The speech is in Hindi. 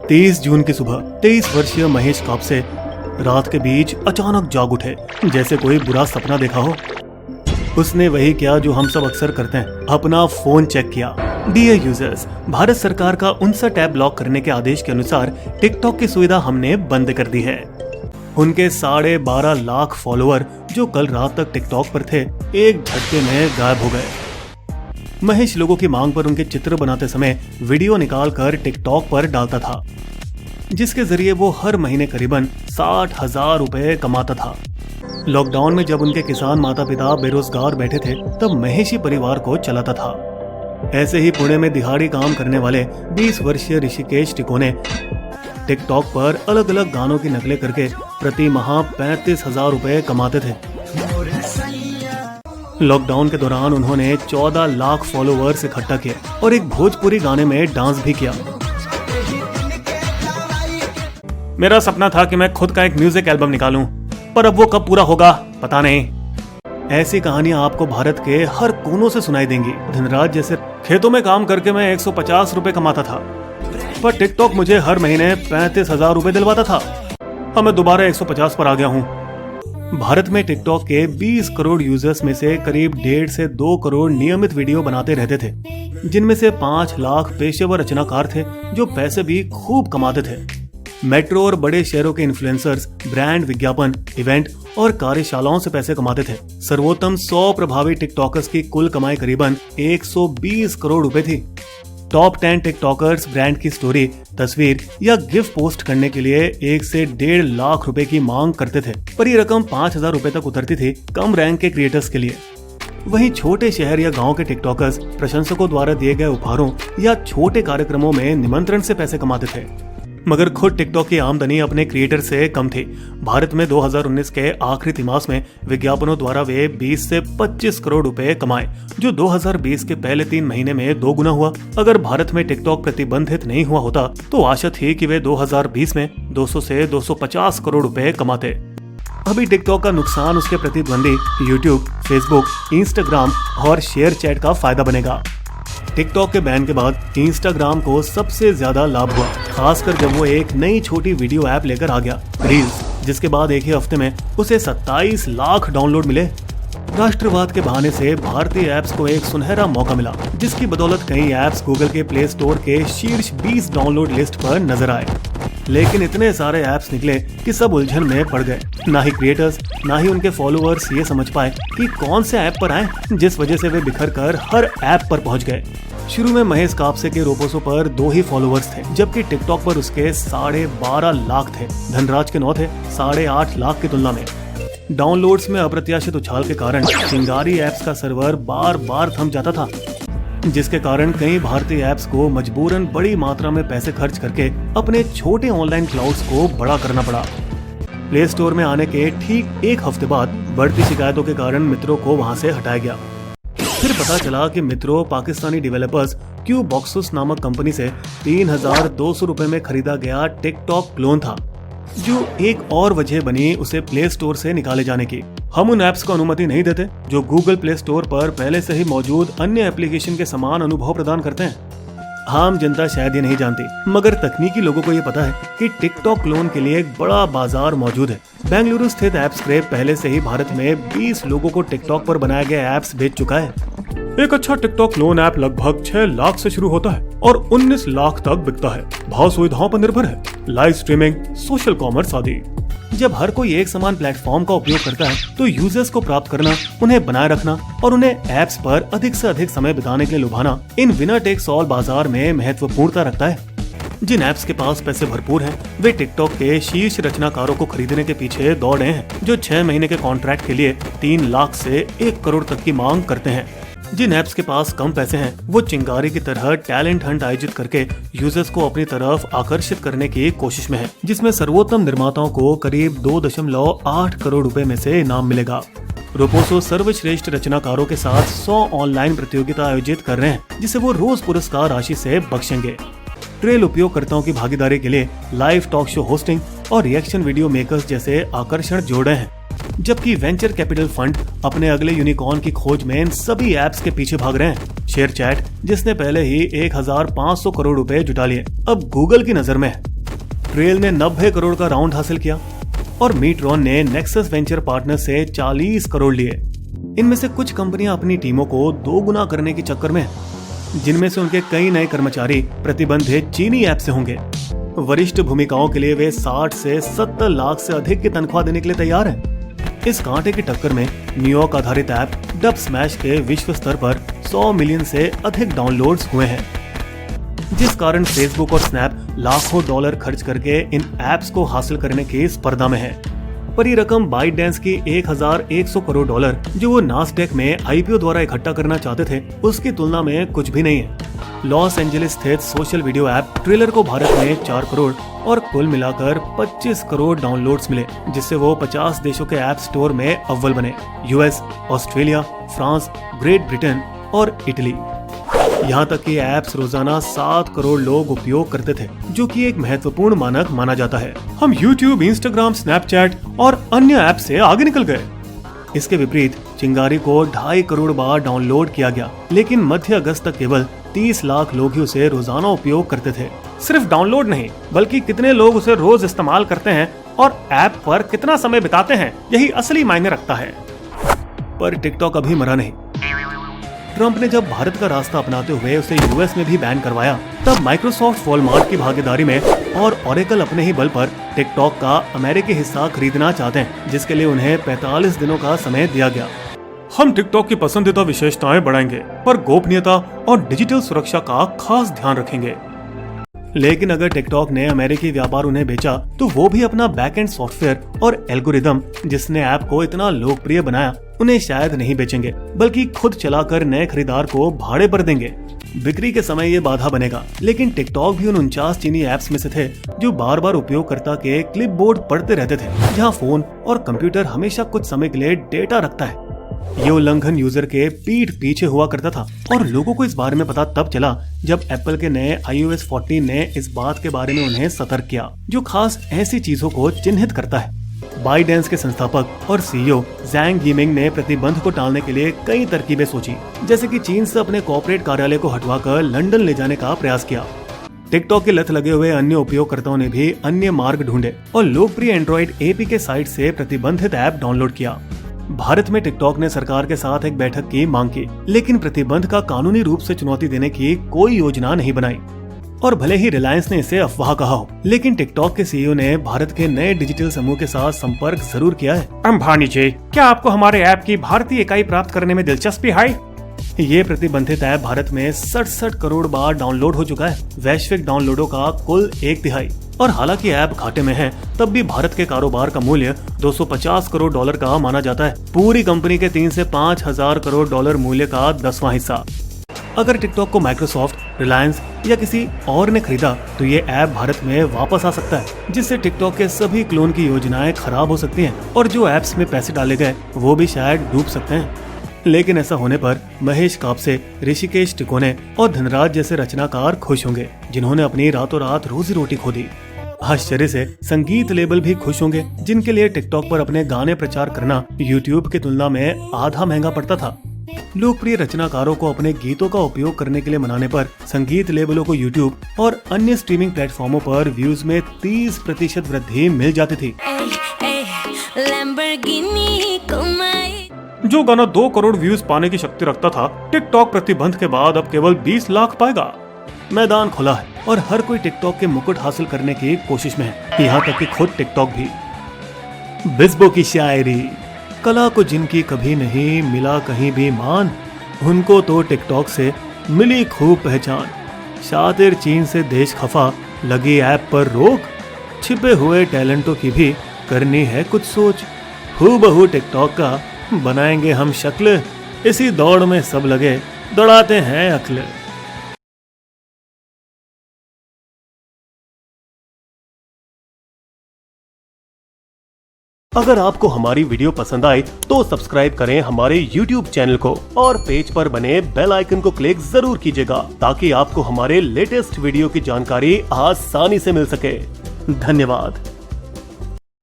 23 जून की सुबह 23 वर्षीय महेश कापसे रात के बीच अचानक जाग उठे, जैसे कोई बुरा सपना देखा हो। उसने वही किया जो हम सब अक्सर करते हैं, अपना फोन चेक किया। डियर यूजर्स, भारत सरकार का 59 ऐप ब्लॉक करने के आदेश के अनुसार टिकटॉक की सुविधा हमने बंद कर दी है। उनके 12.5 लाख फॉलोअर जो कल रात तक टिकटॉक पर थे, एक झटके में गायब हो गए। महेश लोगों की मांग पर उनके चित्र बनाते समय वीडियो निकाल कर टिकटॉक पर डालता था, जिसके जरिए वो हर महीने करीबन 60,000 रुपए कमाता था। लॉकडाउन में जब उनके किसान माता पिता बेरोजगार बैठे थे, तब महेश ही परिवार को चलाता था। ऐसे ही पुणे में दिहाड़ी काम करने वाले 20 वर्षीय ऋषिकेश टिकोने टिकटॉक पर अलग अलग गानों की नकलें करके प्रति माह 35,000 रुपए कमाते थे। लॉकडाउन के दौरान उन्होंने 14 लाख फॉलोअर्स इकट्ठा किए और एक भोजपुरी गाने में डांस भी किया। मेरा सपना था कि मैं खुद का एक म्यूजिक एल्बम निकालूं, पर अब वो कब पूरा होगा पता नहीं। ऐसी कहानियां आपको भारत के हर कोनों से सुनाई देंगी। दिन रात जैसे खेतों में काम करके मैं 150 रुपए कमाता था, पर टिकटॉक मुझे हर महीने 35,000 रुपए दिलवाता था। अब मैं दोबारा 150 पर आ गया हूँ। भारत में टिकटॉक के 20 करोड़ यूजर्स में से करीब 1.5 से 2 करोड़ नियमित वीडियो बनाते रहते थे, जिनमें से 5 लाख पेशेवर रचनाकार थे जो पैसे भी खूब कमाते थे। मेट्रो और बड़े शहरों के इन्फ्लुएंसर्स ब्रांड विज्ञापन, इवेंट और कार्यशालाओं से पैसे कमाते थे। सर्वोत्तम 100 प्रभावी टिकटॉकर्स की कुल कमाई करीबन 120 करोड़ रुपए थी। टॉप 10 टिकटॉकर्स ब्रांड की स्टोरी, तस्वीर या गिफ्ट पोस्ट करने के लिए 1 से 1.5 लाख रुपए की मांग करते थे, पर ये रकम 5,000 रुपए तक उतरती थी कम रैंक के क्रिएटर्स के लिए। वहीं छोटे शहर या गांव के टिकटॉकर्स प्रशंसकों द्वारा दिए गए उपहारों या छोटे कार्यक्रमों में निमंत्रण से पैसे कमाते थे, मगर खुद टिकटॉक की आमदनी अपने क्रिएटर से कम थी। भारत में 2019 के आखिरी तिमाही में विज्ञापनों द्वारा वे 20 से 25 करोड़ रुपए कमाए, जो 2020 के पहले 3 महीने में 2 गुना हुआ। अगर भारत में टिकटॉक प्रतिबंधित नहीं हुआ होता तो आशा थी कि वे 2020 में 200 से 250 करोड़ रुपए कमाते। अभी टिकटॉक का नुकसान उसके प्रतिद्वंदी यूट्यूब, फेसबुक, इंस्टाग्राम और शेयर चैट का फायदा बनेगा। टिकटॉक के बैन के बाद इंस्टाग्राम को सबसे ज्यादा लाभ हुआ, खासकर जब वो एक नई छोटी वीडियो ऐप लेकर आ गया, रील्स, जिसके बाद एक ही हफ्ते में उसे 27 लाख डाउनलोड मिले। राष्ट्रवाद के बहाने से भारतीय ऐप्स को एक सुनहरा मौका मिला, जिसकी बदौलत कई ऐप्स गूगल के प्ले स्टोर के शीर्ष 20 डाउनलोड लिस्ट पर नजर आए। लेकिन इतने सारे ऐप्स निकले कि सब उलझन में पड़ गए। ना ही क्रिएटर्स, ना ही उनके फॉलोअर्स ये समझ पाए कि कौन से ऐप पर आए, जिस वजह से वे बिखर कर हर ऐप पर पहुंच गए। शुरू में महेश कापसे के रोपोसो पर 2 ही फॉलोअर्स थे, जबकि टिकटॉक पर उसके 12.5 लाख थे। धनराज के 9 थे, 8.5 लाख की तुलना में। डाउनलोड्स में अप्रत्याशित उछाल के कारण चिंगारी ऐप्स का सर्वर बार बार थम जाता था, जिसके कारण कई भारतीय ऐप्स को मजबूरन बड़ी मात्रा में पैसे खर्च करके अपने छोटे ऑनलाइन क्लाउड्स को बड़ा करना पड़ा। प्ले स्टोर में आने के ठीक 1 हफ्ते बाद बढ़ती शिकायतों के कारण मित्रों को वहां से हटाया गया। फिर पता चला कि मित्रों पाकिस्तानी डेवलपर्स क्यूबॉक्सस नामक कंपनी से 3,200 रुपए में खरीदा गया टिकटॉक क्लोन था, जो एक और वजह बनी उसे प्ले स्टोर से निकाले जाने की। हम उन ऐप्स को अनुमति नहीं देते जो गूगल प्ले स्टोर पर पहले से ही मौजूद अन्य एप्लीकेशन के समान अनुभव प्रदान करते हैं। आम जनता शायद ये नहीं जानती, मगर तकनीकी लोगों को ये पता है कि टिकटॉक क्लोन के लिए एक बड़ा बाजार मौजूद है। बेंगलुरु स्थित ऐप स्क्रैप पहले से ही भारत में 20 लोगों को टिकटॉक पर बनाए गए ऐप्स बेच चुका है। एक अच्छा टिकटॉक क्लोन ऐप लगभग 6 लाख से शुरू होता है और 19 लाख तक बिकता है। भाव सुविधाओं पर निर्भर है, लाइव स्ट्रीमिंग, सोशल कॉमर्स आदि। जब हर कोई एक समान प्लेटफॉर्म का उपयोग करता है तो यूजर्स को प्राप्त करना, उन्हें बनाए रखना और उन्हें ऐप्स पर अधिक से अधिक समय बिताने के लिए लुभाना इन विनर टेक्स ऑल बाजार में महत्वपूर्णता रखता है। जिन ऐप्स के पास पैसे भरपूर हैं, वे टिकटॉक के शीर्ष रचनाकारों को खरीदने के पीछे दौड़ रहे हैं, जो 6 महीने के कॉन्ट्रैक्ट के लिए 3 लाख से 1 करोड़ तक की मांग करते हैं। जिन ऐप्स के पास कम पैसे हैं, वो चिंगारी की तरह टैलेंट हंट आयोजित करके यूजर्स को अपनी तरफ आकर्षित करने की कोशिश में है, जिसमें सर्वोत्तम निर्माताओं को करीब 2.8 करोड़ रुपए में से इनाम मिलेगा। रोपोसो सर्वश्रेष्ठ रचनाकारों के साथ 100 ऑनलाइन प्रतियोगिता आयोजित कर रहे हैं, जिसे वो रोज पुरस्कार राशि से बख्शेंगे। ट्रेल उपयोगकर्ताओं की भागीदारी के लिए लाइव टॉक शो होस्टिंग और रिएक्शन वीडियो मेकर्स जैसे आकर्षण जोड़ रहे हैं, जबकि वेंचर कैपिटल फंड अपने अगले यूनिकॉर्न की खोज में इन सभी ऐप्स के पीछे भाग रहे हैं। शेयर चैट, जिसने पहले ही 1,500 करोड़ रुपए जुटा लिए, अब गूगल की नजर में है। ट्रेल ने 90 करोड़ का राउंड हासिल किया और मीट्रॉन ने नेक्सस वेंचर पार्टनर से 40 करोड़ लिए। इनमें से कुछ कंपनियां अपनी टीमों को 2 गुना करने के चक्कर में, जिनमें से उनके कई नए कर्मचारी प्रतिबंधित चीनी ऐप से होंगे। वरिष्ठ भूमिकाओं के लिए वे 60 से 70 लाख से अधिक की तनख्वाह देने के लिए तैयार हैं। इस कांटे की टक्कर में न्यूयॉर्क आधारित ऐप डब स्मैश के विश्व स्तर पर 100 मिलियन से अधिक डाउनलोड्स हुए हैं, जिस कारण फेसबुक और स्नैप लाखों डॉलर खर्च करके इन ऐप्स को हासिल करने की स्पर्धा में है। पर ये रकम बाइटडेंस की 1100 करोड़ डॉलर जो वो नास्डेक में आईपीओ द्वारा इकट्ठा करना चाहते थे, उसकी तुलना में कुछ भी नहीं है। लॉस एंजलिस स्थित सोशल वीडियो ऐप ट्रेलर को भारत में 4 करोड़ और कुल मिलाकर 25 करोड़ डाउनलोड्स मिले, जिससे वो 50 देशों के ऐप स्टोर में अव्वल बने। US, Australia, France, great Britain और इटली। यहाँ तक कि ऐप्स रोजाना 7 करोड़ लोग उपयोग करते थे, जो कि एक महत्वपूर्ण मानक माना जाता है। हम YouTube, Instagram, स्नैपचैट और अन्य ऐप से आगे निकल गए। इसके विपरीत चिंगारी को 2.5 करोड़ बार डाउनलोड किया गया, लेकिन मध्य अगस्त तक केवल 30 लाख लोग ही उसे रोजाना उपयोग करते थे। सिर्फ डाउनलोड नहीं, बल्कि कितने लोग उसे रोज इस्तेमाल करते हैं और ऐप पर कितना समय बिताते हैं, यही असली मायने रखता है। पर टिकटॉक अभी मरा नहीं। ट्रंप ने जब भारत का रास्ता अपनाते हुए उसे यूएस में भी बैन करवाया, तब माइक्रोसॉफ्ट वॉलमार्ट की भागीदारी में और ओरेकल अपने ही बल पर टिकटॉक का अमेरिकी हिस्सा खरीदना चाहते हैं, जिसके लिए उन्हें 45 दिनों का समय दिया गया। हम टिकटॉक की पसंदीदा विशेषताएं बढ़ाएंगे, पर गोपनीयता और डिजिटल सुरक्षा का खास ध्यान रखेंगे। लेकिन अगर टिकटॉक ने अमेरिकी व्यापार उन्हें बेचा, तो वो भी अपना बैकएंड सॉफ्टवेयर और एल्गोरिदम, जिसने ऐप को इतना लोकप्रिय बनाया, उन्हें शायद नहीं बेचेंगे, बल्कि खुद चलाकर नए खरीदार को भाड़े पर देंगे। बिक्री के समय ये बाधा बनेगा, लेकिन टिकटॉक भी उन 49 चीनी ऐप्स में से थे जो बार बार उपयोगकर्ता के क्लिपबोर्ड पढ़ते रहते थे, जहां फोन और कंप्यूटर हमेशा कुछ समय के लिए डेटा रखता है। ये उल्लंघन यूजर के पीठ पीछे हुआ करता था और लोगों को इस बारे में पता तब चला जब एप्पल के नए iOS 14 ने इस बात के बारे में उन्हें सतर्क किया, जो खास ऐसी चीजों को चिन्हित करता है। बाइडेंस के संस्थापक और सीईओ जैंग यीमिंग ने प्रतिबंध को टालने के लिए कई तरकीबें सोची, जैसे कि चीन से अपने कॉर्पोरेट कार्यालय को हटवाकर लंदन ले जाने का प्रयास किया। टिकटॉक की लत लगे हुए अन्य उपयोगकर्ताओं ने भी अन्य मार्ग ढूंढे और लोकप्रिय एंड्रॉइड एपीके साइट से प्रतिबंधित ऐप डाउनलोड किया। भारत में टिकटॉक ने सरकार के साथ एक बैठक की मांग की, लेकिन प्रतिबंध का कानूनी रूप से चुनौती देने की कोई योजना नहीं बनाई। और भले ही रिलायंस ने इसे अफवाह कहा हो, लेकिन टिकटॉक के सीईओ ने भारत के नए डिजिटल समूह के साथ संपर्क जरूर किया है। अंबानी जी, क्या आपको हमारे ऐप की भारतीय इकाई प्राप्त करने में दिलचस्पी है? ये प्रतिबंधित ऐप भारत में 67 करोड़ बार डाउनलोड हो चुका है, वैश्विक डाउनलोडों का कुल 1/3। और हालांकि ऐप घाटे में है, तब भी भारत के कारोबार का मूल्य 250 करोड़ डॉलर का माना जाता है, पूरी कंपनी के 3 से 5 हजार करोड़ डॉलर मूल्य का 10वां हिस्सा। अगर टिकटॉक को माइक्रोसॉफ्ट, रिलायंस या किसी और ने खरीदा, तो ये ऐप भारत में वापस आ सकता है, जिससे टिकटॉक के सभी क्लोन की योजनाएं खराब हो सकती हैं और जो ऐप्स में पैसे डाले गए वो भी शायद डूब सकते हैं। लेकिन ऐसा होने पर महेश कापसे, ऋषिकेश टिकोने और धनराज जैसे रचनाकार खुश होंगे, जिन्होंने अपनी रातों रात रोजी रोटी खो दी। आश्चर्य से संगीत लेबल भी खुश होंगे, जिनके लिए टिकटॉक पर अपने गाने प्रचार करना यूट्यूब की तुलना में आधा महंगा पड़ता था। लोकप्रिय रचनाकारों को अपने गीतों का उपयोग करने के लिए मनाने पर संगीत लेबलों को यूट्यूब और अन्य स्ट्रीमिंग प्लेटफॉर्मों पर व्यूज में 30% वृद्धि मिल जाती थी। जो गाना 2 करोड़ व्यूज पाने की शक्ति रखता था, टिकटॉक प्रतिबंध के बाद अब केवल 20 लाख पाएगा। मैदान खुला है और हर कोई टिकटॉक के मुकुट हासिल करने की कोशिश में है, यहाँ तक कि खुद टिकटॉक भी। बिस्बो की शायरी, कला को जिनकी कभी नहीं मिला कहीं भी मान, उनको तो टिकटॉक से मिली खूब पहचान। शातिर चीन से देश खफा, लगी ऐप पर रोक, छिपे हुए टैलेंटों की भी करनी है कुछ सोच। हूबहू टिकटॉक का बनाएंगे हम शक्ल, इसी दौड़ में सब लगे दौड़ाते हैं अक्ल। अगर आपको हमारी वीडियो पसंद आए तो सब्सक्राइब करें हमारे YouTube चैनल को और पेज पर बने बेल आइकन को क्लिक जरूर कीजिएगा, ताकि आपको हमारे लेटेस्ट वीडियो की जानकारी आसानी से मिल सके। धन्यवाद।